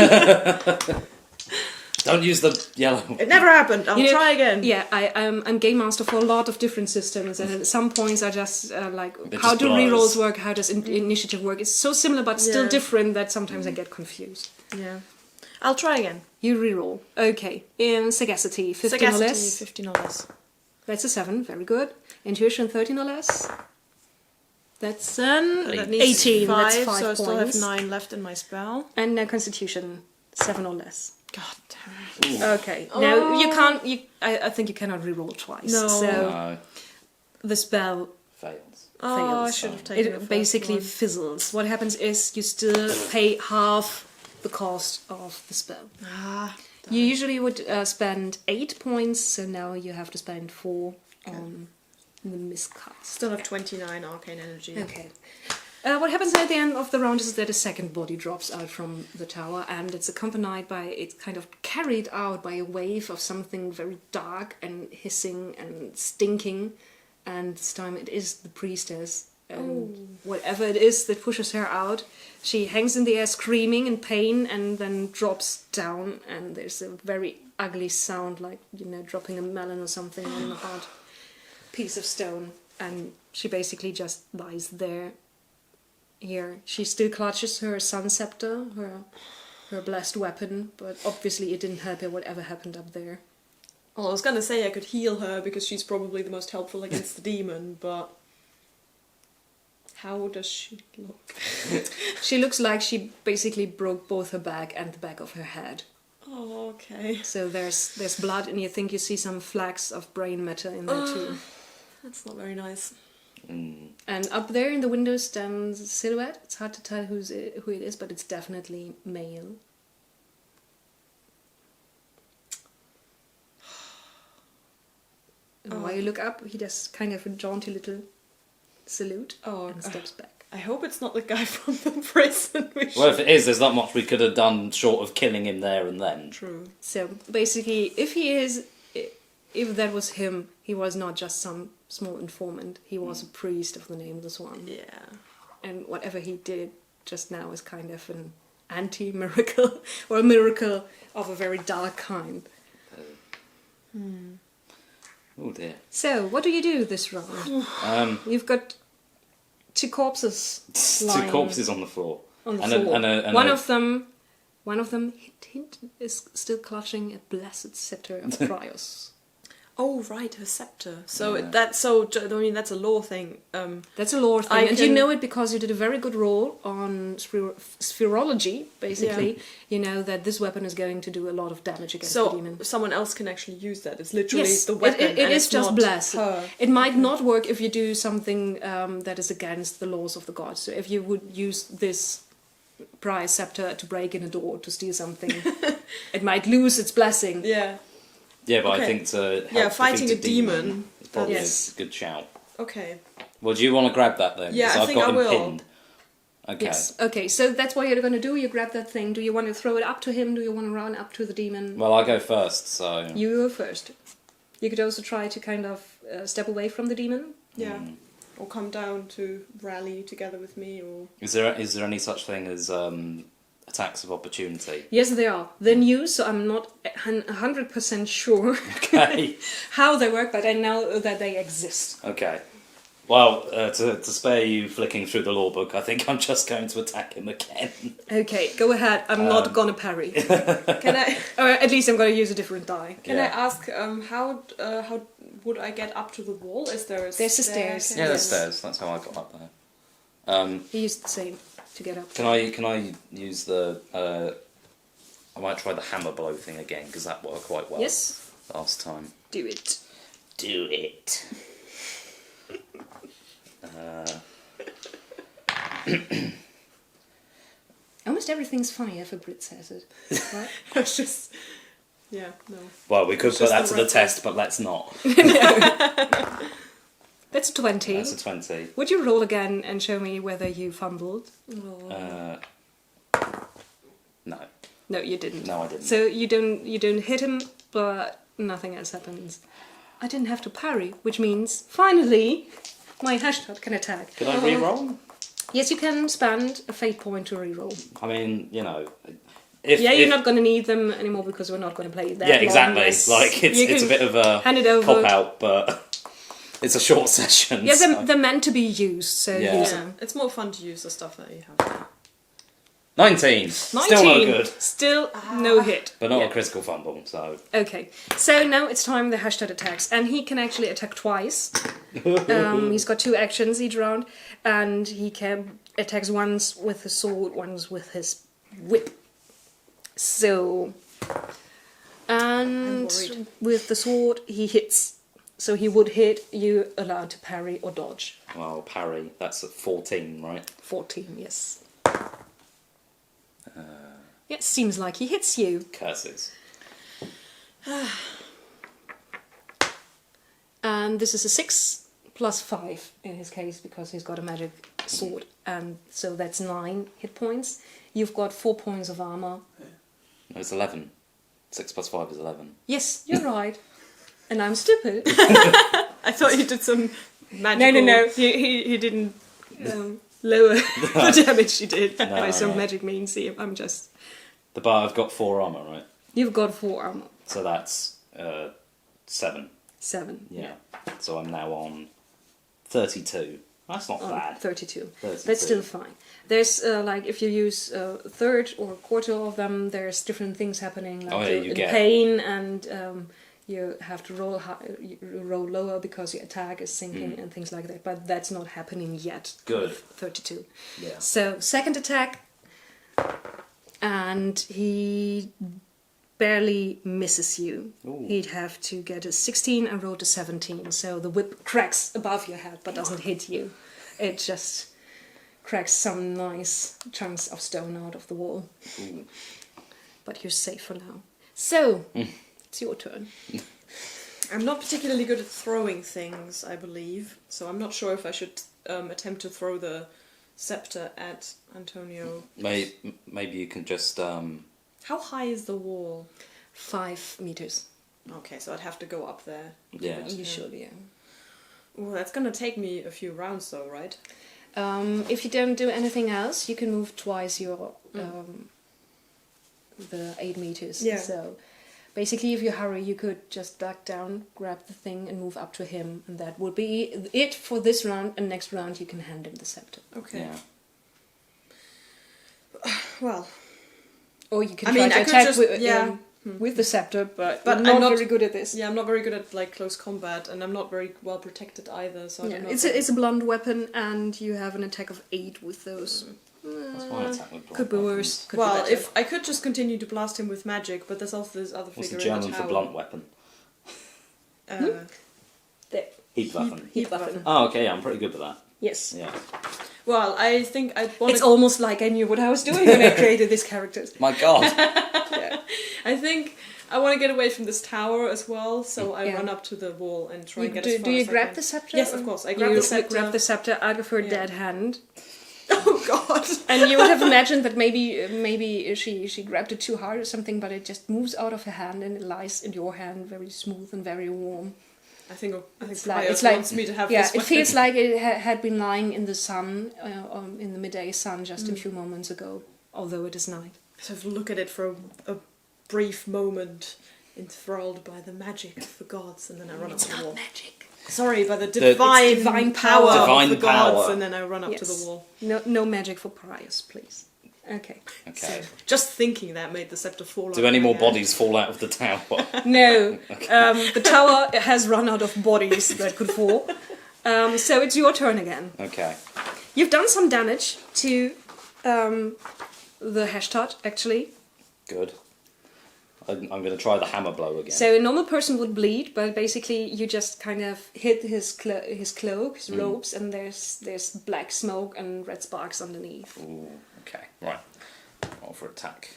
Don't use the yellow. It never happened. I'll You know, try again. Yeah, I'm game master for a lot of different systems, and at some points I just like They're how just do blurs. rerolls work, how does initiative work. It's so similar but still Yeah. different that sometimes I get confused. Yeah. I'll try again. You reroll. Okay. In sagacity, 15 Sagacity, or less. 15 or less. That's a 7. Very good. Intuition, 13 or less. That's an That needs 18. 5, That's 5 so I points. still have 9 left in my spell. And now Constitution, 7 or less. God damn it. Okay. Now you can't. I think you cannot reroll twice. No. So No, the spell fails. Oh, fails. I should have taken the It first basically one. fizzles. What happens is you still pay half the cost of the spell. Ah, You usually would spend 8 points, so now you have to spend 4 on the miscast. still have 29 arcane energy. Okay. What happens at the end of the round is that a second body drops out from the tower, and it's accompanied by, it's kind of carried out by a wave of something very dark and hissing and stinking, and this time it is the priestess. And whatever it is that pushes her out, she hangs in the air screaming in pain and then drops down, and there's a very ugly sound like, dropping a melon or something on a hard piece of stone, and she basically just lies there. Here, she still clutches her sun scepter, her blessed weapon, but obviously it didn't help her whatever happened up there. Well, I was gonna say I could heal her because she's probably the most helpful against the demon, but how does she look? She looks like she basically broke both her back and the back of her head. Oh, okay. So there's blood, and you think you see some flecks of brain matter in there too. That's not very nice. And up there in the window stands a silhouette. It's hard to tell who it is, but it's definitely male. And while you look up, he does kind of a jaunty little salute and steps back. I hope it's not the guy from the prison. Well, if it is, there's not much we could have done short of killing him there and then. True. So basically, if that was him, he was not just some small informant. He was a priest of the Nameless One. Yeah. And whatever he did just now is kind of an anti-miracle, or a miracle of a very dark kind. Oh dear. So, what do you do this round? You've got 2 corpses lying Two corpses on the floor. on the And floor. and One of them, hint, is still clutching a blessed scepter of Prios. Oh right, her scepter. So Yeah. that's a lore thing. That's a lore thing, and you know it because you did a very good roll on spherology. Basically, you know that this weapon is going to do a lot of damage against the demon. So someone else can actually use that. It's literally Yes, the weapon. it and is it's just not blessed. her. It might not work if you do something that is against the laws of the gods. So if you would use this prize scepter to break in a door to steal something, it might lose its blessing. Yeah. Yeah, but Okay. I think to help fighting defeat a demon. is probably Yes. a good shout. Okay. Well, do you want to grab that then? Yeah, 'Cause I I've think got I him will. pinned. Okay. Yes. Okay. So that's what you're going to do. You grab that thing. Do you want to throw it up to him? Do you want to run up to the demon? Well, I go first, so... You go first. You could also try to kind of step away from the demon. Yeah. Or come down to rally together with me, or Is there any such thing as attacks of opportunity? Yes, they are. They're new, so I'm not 100% sure Okay. how they work, but I know that they exist. Okay. Well, to spare you flicking through the law book, I think I'm just going to attack him again. Okay, go ahead. I'm not gonna parry. can I Or at least I'm gonna use a different die. can Yeah. I ask how would I get up to the wall? Is there a There's the stairs. staircase? Yeah, there's stairs. That's how I got up there. He used the same to get up. Can I use the? I might try the hammer blow thing again because that worked quite well. Yes, Last time. do it. Do it. Almost everything's funny if a Brit says it. Right? It's just no. Well, we could put just that the to the right test, but let's not. That's a 20. That's a 20. Would you roll again and show me whether you fumbled? No. No, you didn't. No, I didn't. So you don't hit him, but nothing else happens. I didn't have to parry, which means finally my hashtag can attack. Could I re-roll? Yes, you can spend a fate point to reroll. I mean, you know, You're not going to need them anymore because we're not going to play that. Yeah, long. exactly. Yes. Like You it's a can bit of a hand it over. cop out, but it's a short session. Yeah, so. they're meant to be used, so Yeah. use Yeah, them. it's more fun to use the stuff that you have. 19. 19. Still no good, Still no hit. but not Yeah. a critical fumble. So Okay, so now it's time the hashtag attacks, and he can actually attack twice. He's got 2 actions each round, and he can attacks once with his sword, once with his whip. So, and worried. with the sword he hits. So he would hit. You allowed to parry or dodge. well, parry. That's at 14, right? 14, yes. It seems like he hits you. Curses. And this is a 6 plus 5 in his case because he's got a magic sword, and so that's 9 hit points. You've got 4 points of armor. No, it's 11. 6 plus 5 is 11. Yes, you're right. And I'm stupid. I thought you did some magical... No. He didn't lower the damage you did by some no. magic means. See, I'm just... The bar, I've got 4 armor, right? You've got 4 armor. So that's 7. 7. Yeah. So I'm now on 32. That's not bad. 32. 32. That's still fine. There's like if you use a third or a quarter of them, there's different things happening. Like Oh, yeah, you're you in get- pain, and you have to roll roll lower because your attack is sinking and things like that. But that's not happening yet. Good. with 32. Yeah. So second attack, and he barely misses you. Ooh. He'd have to get a 16 and roll to 17. So the whip cracks above your head but doesn't hit you. It just cracks some nice chunks of stone out of the wall. Ooh. But you're safe for now. So, it's your turn. I'm not particularly good at throwing things, I believe, so I'm not sure if I should attempt to throw the scepter at Antonio. Maybe you can just... How high is the wall? 5 meters. Okay, so I'd have to go up there. Yeah. You should, yeah. Well, that's gonna take me a few rounds though, right? If you don't do anything else, you can move twice your the 8 meters. Yeah. So basically, if you hurry, you could just back down, grab the thing, and move up to him, and that would be it for this round. And next round, you can hand him the scepter, Okay. Yeah. Well, or you can I try mean, to I could attack just with, yeah. with the scepter, but But you're I'm not not- very good at this. Yeah, I'm not very good at like close combat, and I'm not very well protected either. So I Yeah, don't know. it's a blunt weapon, and you have an attack of 8 with those. What's my attack with Could be blunt worse. weapons? Could well, be better. if I could just continue to blast him with magic, but there's also this other What's the figure in the German tower. for blunt weapon? There. Heatwaffen. Heatwaffen. Oh, okay, yeah, I'm pretty good with that. Yes. Yeah. Well, I think I'd want It's almost like I knew what I was doing when I created these characters. My God. I think I want to get away from this tower as well, so I Yeah. run up to the wall and try and get as Do far you as I grab can. the scepter? Yes, of course. I grab You the scepter. grab the scepter out of her Yeah. dead hand. Oh God! And you would have imagined that maybe she grabbed it too hard or something, but it just moves out of her hand and it lies in your hand, very smooth and very warm. I think It's Pius like wants me to have yeah, this it weapon. feels like it had been lying in the sun, in the midday sun, just a few moments ago. Although it is night. So I look at it for a brief moment, enthralled by the magic of the gods, and then I run up to the wall. magic. Sorry, by the It's divine power of Divine the gods, power. and then I run up to Yes. the wall. No magic for Prius, please. Okay. Okay. So just thinking that made the scepter fall out Do of any my more hand. bodies fall out of the tower? No, the tower has run out of bodies that could fall. So it's your turn again. Okay. You've done some damage to the Hashtag, actually. Good. I'm going to try the hammer blow again. So a normal person would bleed, but basically you just kind of hit his cloak, his robes, and there's black smoke and red sparks underneath. Ooh, okay, right. Roll for attack.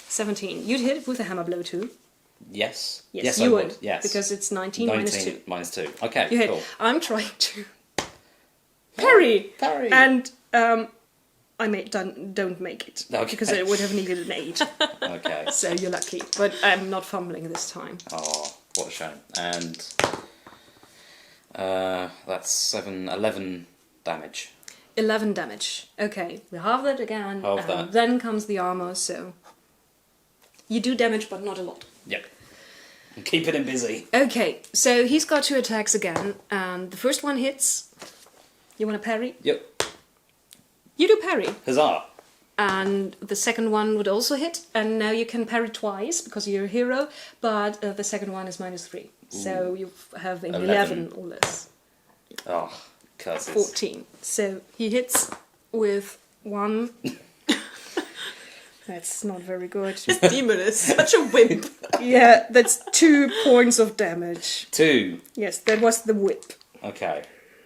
17. You'd hit it with a hammer blow too. Yes. Yes, I you would. Yes. Because it's 19 minus 2. Minus 2. Okay, You hit. cool. I'm trying to parry. Parry. And I don't make it. Okay. Because I would have needed an 8. Okay. So you're lucky. But I'm not fumbling this time. Oh, what a shame. And that's 11 damage. 11 damage. Okay, we halve that again. Halve and that. then comes the armor, so you do damage, but not a lot. Yep. And keeping him busy. Okay, so he's got 2 attacks again, and the first one hits. You want to parry? Yep. You do parry. Huzzah. And the second one would also hit, and now you can parry twice because you're a hero, but the second one is minus 3. So you have an 11 or less. Oh, curses. 14. So he hits with 1. That's not very good. This demon is such a wimp. Yeah, that's 2 points of damage. 2. Yes, that was the whip. Okay.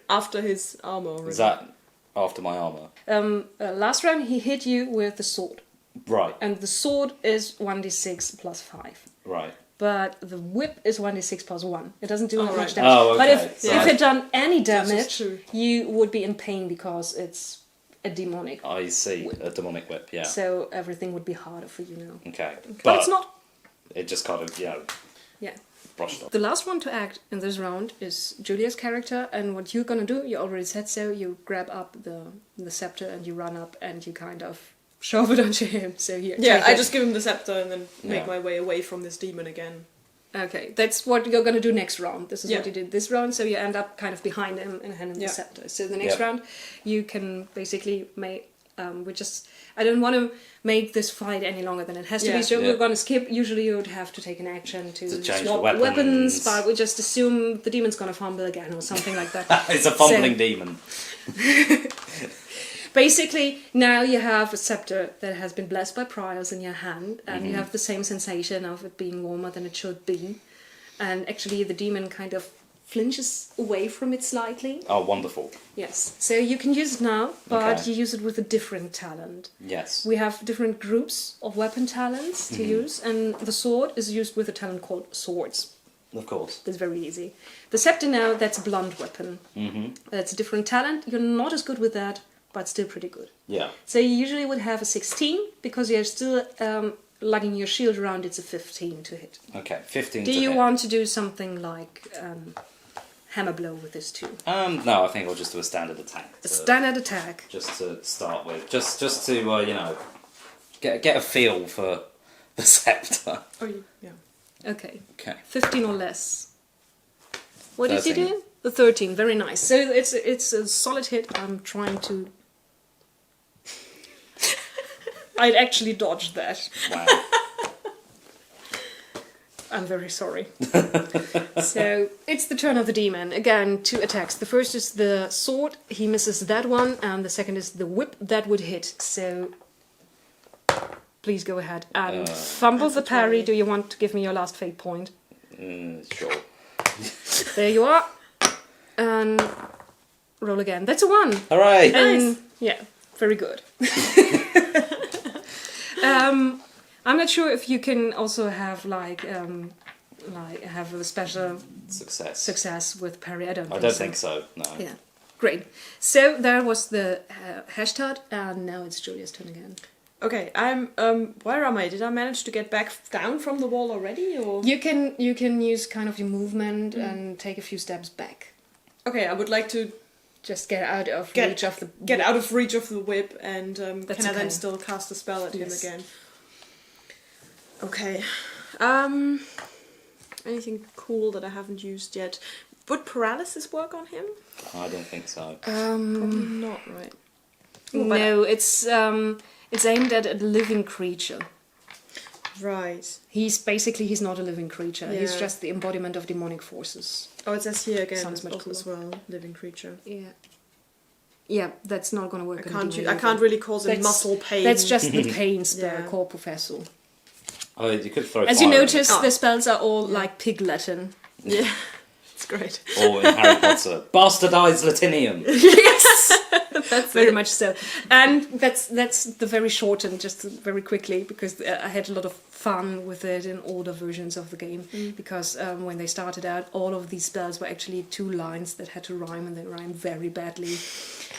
After his armor already. Is that after my armor? Last round he hit you with the sword. Right. And the sword is 1d6 plus 5. Right. But the whip is 1d6 plus 1. It doesn't do Oh, much right. damage. Oh, But okay. if So it done any That is damage, true. you would be in pain because it's a demonic. I see. A demonic whip, yeah. So everything would be harder for you now. Okay. But it's not. It just kind of, Yeah. brushed off. The last one to act in this round is Julia's character, and what you're gonna do, you already said so, you grab up the scepter and you run up and you kind of shove it onto him. So here, Yeah, take I it. just give him the scepter and then make Yeah. my way away from this demon again. Okay, that's what you're gonna do next round. This is Yeah. what you did this round, so you end up kind of behind him and hand him Yeah. the scepter. So the next Yeah. round, you can basically make. I don't want to make this fight any longer than it has to Yeah. be. So Yeah. we're gonna skip. Usually, you would have to take an action to change swap the weapons. but we just assume the demon's gonna fumble again or something like that. It's a fumbling demon. Basically, now you have a scepter that has been blessed by Priors in your hand, and Mm-hmm. you have the same sensation of it being warmer than it should be. And actually, the demon kind of flinches away from it slightly. Oh, wonderful. Yes. So you can use it now, but Okay. you use it with a different talent. Yes. We have different groups of weapon talents to use, and the sword is used with a talent called Swords. Of course. That's very easy. The scepter now, that's a blunt weapon. Mm-hmm. That's a different talent. You're not as good with that, but still pretty good. Yeah. So you usually would have a 16, because you're still lugging your shield around, it's a 15 to hit. Okay, 15 Do to you hit. want to do something like hammer blow with this too? No, I think I'll just do a standard attack. A standard attack. Just to start with. Just to, get a feel for the scepter. Oh, yeah. Okay. Okay. 15 or less. What did you 13. do? The 13, very nice. So it's a solid hit. I'm trying to... I'd actually dodged that. Wow. I'm very sorry. So it's the turn of the demon. Again, 2 attacks. The first is the sword. He misses that one. And the second is the whip. That would hit. So please go ahead and fumble the parry. Do you want to give me your last fate point? Sure. There you are. And roll again. That's a 1. Hooray! And, yeah, very good. I'm not sure if you can also have like have a special success with parry. I don't think so. No. Yeah, great. So there was the hashtag, and now it's Julia's turn again. Okay, I'm. Where am I? Did I manage to get back down from the wall already, or you can use kind of your movement and take a few steps back. Okay, I would like to just get out of reach of the whip, and can I then still cast a spell at him again? Okay. Anything cool that I haven't used yet? Would paralysis work on him? I don't think so. Probably not, right? No, it's aimed at a living creature. Right. He's not a living creature. Yeah. He's just the embodiment of demonic forces. Oh, it says here again. Sounds much cooler as well. Living creature. Yeah. Yeah, that's not going to work. I can't really cause him muscle pain. That's just the pain spell called Professor. Oh, you could throw. As you notice, the spells are all like Pig Latin. Yeah, it's great. Or in Harry Potter, bastardized Latinium. Yes, that's very much so. And that's the very short and just very quickly, because I had a lot of fun with it in older versions of the game. Because when they started out, all of these spells were actually 2 lines that had to rhyme, and they rhymed very badly.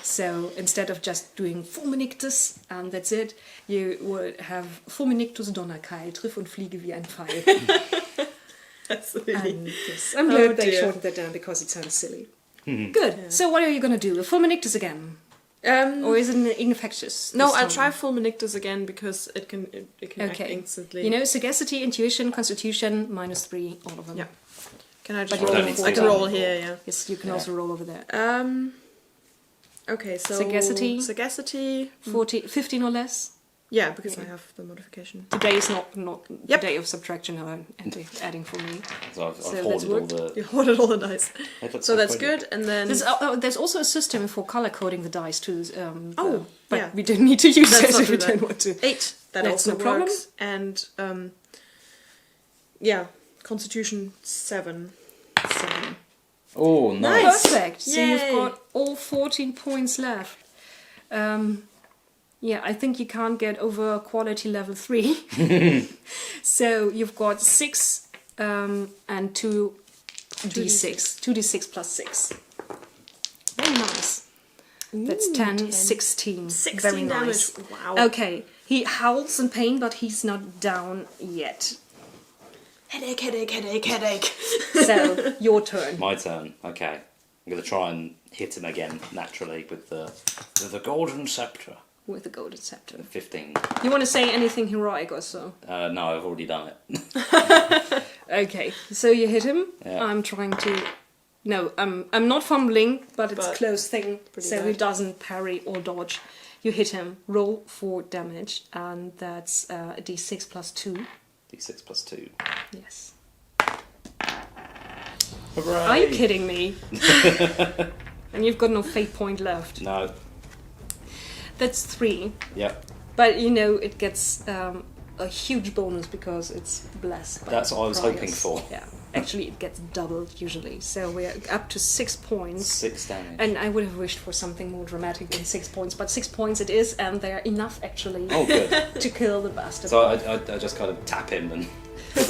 So instead of just doing Fulminictus and that's it, you would have Fulminictus Donnerkeil, triff und fliege wie ein Pfeil. That's really... I'm glad they shortened that down because it sounds silly. Good. Yeah. So what are you going to do? Fulminictus again? Or is it infectious? No, I'll try Fulminictus again because it can act instantly. You know, sagacity, intuition, constitution, -3, all of them. Yeah. Can I just roll? I can roll here, yeah. Yes, you can also roll over there. Okay, so... Sagacity. 15 or less. Yeah, because I have the modification. Today is not the day of subtraction or adding for me. So I've hoarded all the... You hoarded all the dice. So that's good, and then... There's also a system for color coding the dice too. But we don't need to use that if we don't want to. 8. That's also no works. And, Constitution 7. Oh, nice. Perfect. So you've got all 14 points left. I think you can't get over quality level 3. So you've got 6 and 2d6. 2d6 plus 6. Very nice. That's 10, 16. 16 very damage. Nice. Wow. Okay. He howls in pain, but he's not down yet. Headache. So, your turn. My turn. Okay. I'm going to try and hit him again, naturally, with the golden scepter. With the golden scepter. 15. You want to say anything heroic or so? No, I've already done it. Okay, so you hit him. Yeah. I'm trying to... No, I'm not fumbling, but it's a close thing, so he doesn't parry or dodge. You hit him, roll 4 damage, and that's a d6 plus 2. D6 plus 2. Yes. Hooray! Are you kidding me? And you've got no fate point left. No. That's 3. Yep. But you know, it gets a huge bonus because it's blessed. That's what I was hoping for. Yeah. Actually, it gets doubled usually. So we're up to 6 points. 6 damage. And I would have wished for something more dramatic than 6 points, but 6 points it is, and they're enough actually to kill the bastard. So I just kind of tap him and...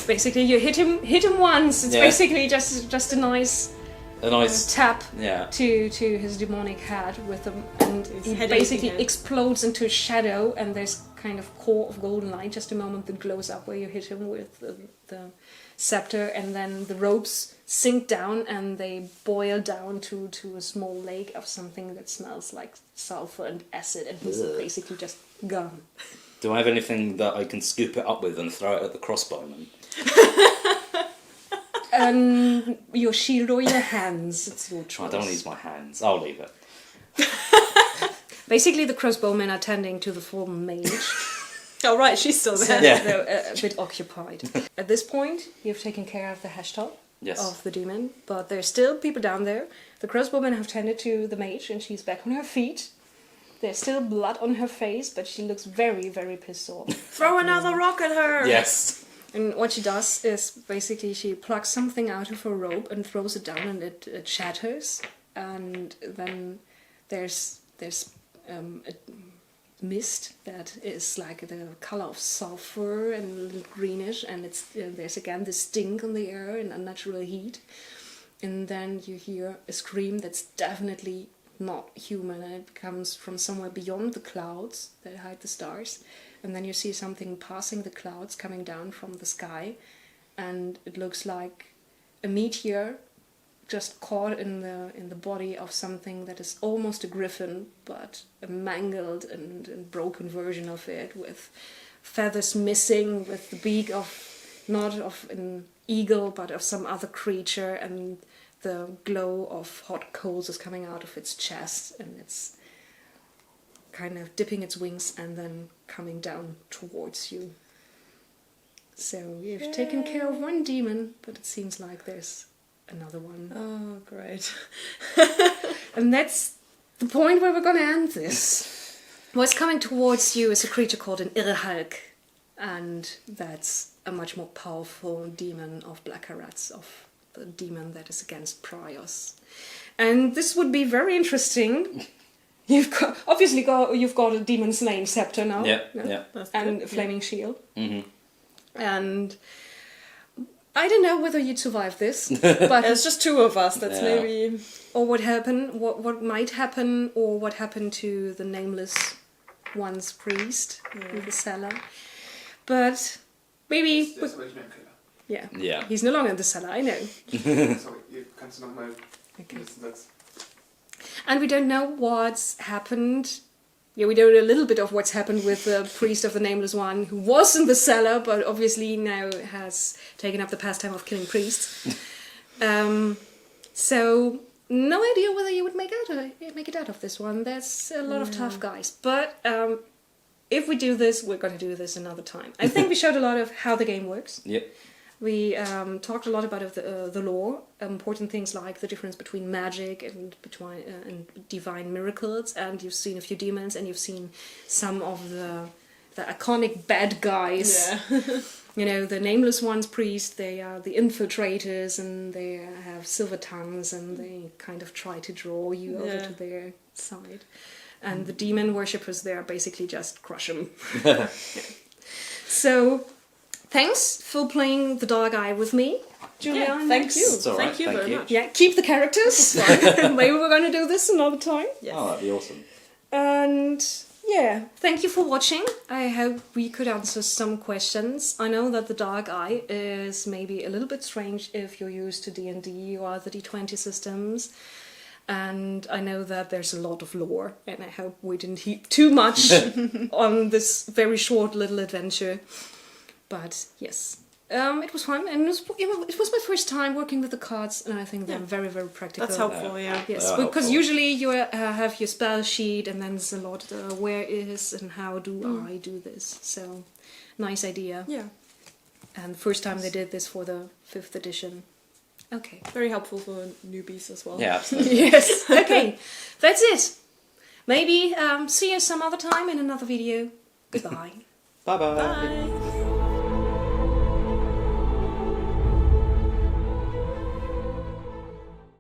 Basically, you hit him once. It's basically just a nice tap to his demonic head with him, and he basically explodes into a shadow, and there's kind of core of golden light just a moment that glows up where you hit him with the scepter, and then the ropes sink down and they boil down to a small lake of something that smells like sulfur and acid, and he's basically just gone. Do I have anything that I can scoop it up with and throw it at the crossbowman? Your shield or your hands, it's your choice. I don't use my hands. I'll leave it. Basically, the crossbowmen are tending to the fallen mage. Oh right, she's still So there. Yeah. they're a bit occupied. At this point, you've taken care of the hashtag Yes. of the demon, but there's still people down there. The crossbowmen have tended to the mage, and she's back on her feet. There's still blood on her face, but she looks very, very pissed off. Throw another rock at her. Yes. And what she does is basically she plucks something out of her robe and throws it down, and it shatters. And then there's a mist that is like the color of sulfur and a little greenish, and it's there's again this stink on the air and unnatural heat. And then you hear a scream that's definitely not human, and it comes from somewhere beyond the clouds that hide the stars. And then you see something passing the clouds, coming down from the sky, and it looks like a meteor just caught in the body of something that is almost a griffin, but a mangled and broken version of it, with feathers missing, with the beak of not of an eagle but of some other creature, and the glow of hot coals is coming out of its chest, and it's kind of dipping its wings and then coming down towards you. So you've taken care of one demon, but it seems like there's another one. Oh, great. And that's the point where we're going to end this. What's coming towards you is a creature called an Irrhalk, and that's a much more powerful demon of Black Rats, of the demon that is against Prios. And this would be very interesting. You've got a demon slaying scepter now. Yeah. And a flaming shield. Mm-hmm. And I don't know whether you'd survive this, but There's just two of us. That's maybe. or what might happen, or what happened to the nameless one's priest in the cellar. But maybe. Das wollte ich mir erklären. Yeah. Yeah. He's no longer in the cellar, I know. Sorry, kannst du nochmal Okay. diesen Satz? And we don't know what's happened. Yeah, we know a little bit of what's happened with the priest of the Nameless One, who was in the cellar, but obviously now has taken up the pastime of killing priests. So, no idea whether you would make it out of this one. There's a lot of tough guys. But if we do this, we're going to do this another time. I think we showed a lot of how the game works. Yep. We talked a lot about the lore, important things like the difference between magic and and divine miracles, and you've seen a few demons, and you've seen some of the iconic bad guys. Yeah. You know, the Nameless One's priest, they are the infiltrators, and they have silver tongues, and they kind of try to draw you over to their side. And the demon worshippers, they are basically just crush them. So... thanks for playing the dog eye with me, Julia. Yeah, and thank you. It's all right, Thank you thank very you. much. Yeah, keep the characters. Maybe we're going to do this another time. Yes. Oh, that'd be awesome. And yeah, thank you for watching. I hope we could answer some questions. I know that the dark eye is maybe a little bit strange if you're used to D&D or the D20 systems. And I know that there's a lot of lore, and I hope we didn't heap too much on this very short little adventure. But yes, it was fun, and it was my first time working with the cards, and I think they're very, very practical. That's helpful, yeah. Yes, because usually you have your spell sheet, and then there's a lot where is and how do I do this. So, nice idea. Yeah. And first time they did this for the 5th edition. Okay. Very helpful for newbies as well. Yeah, absolutely. Yes. Okay, that's it. Maybe see you some other time in another video. Goodbye. Bye-bye. Bye.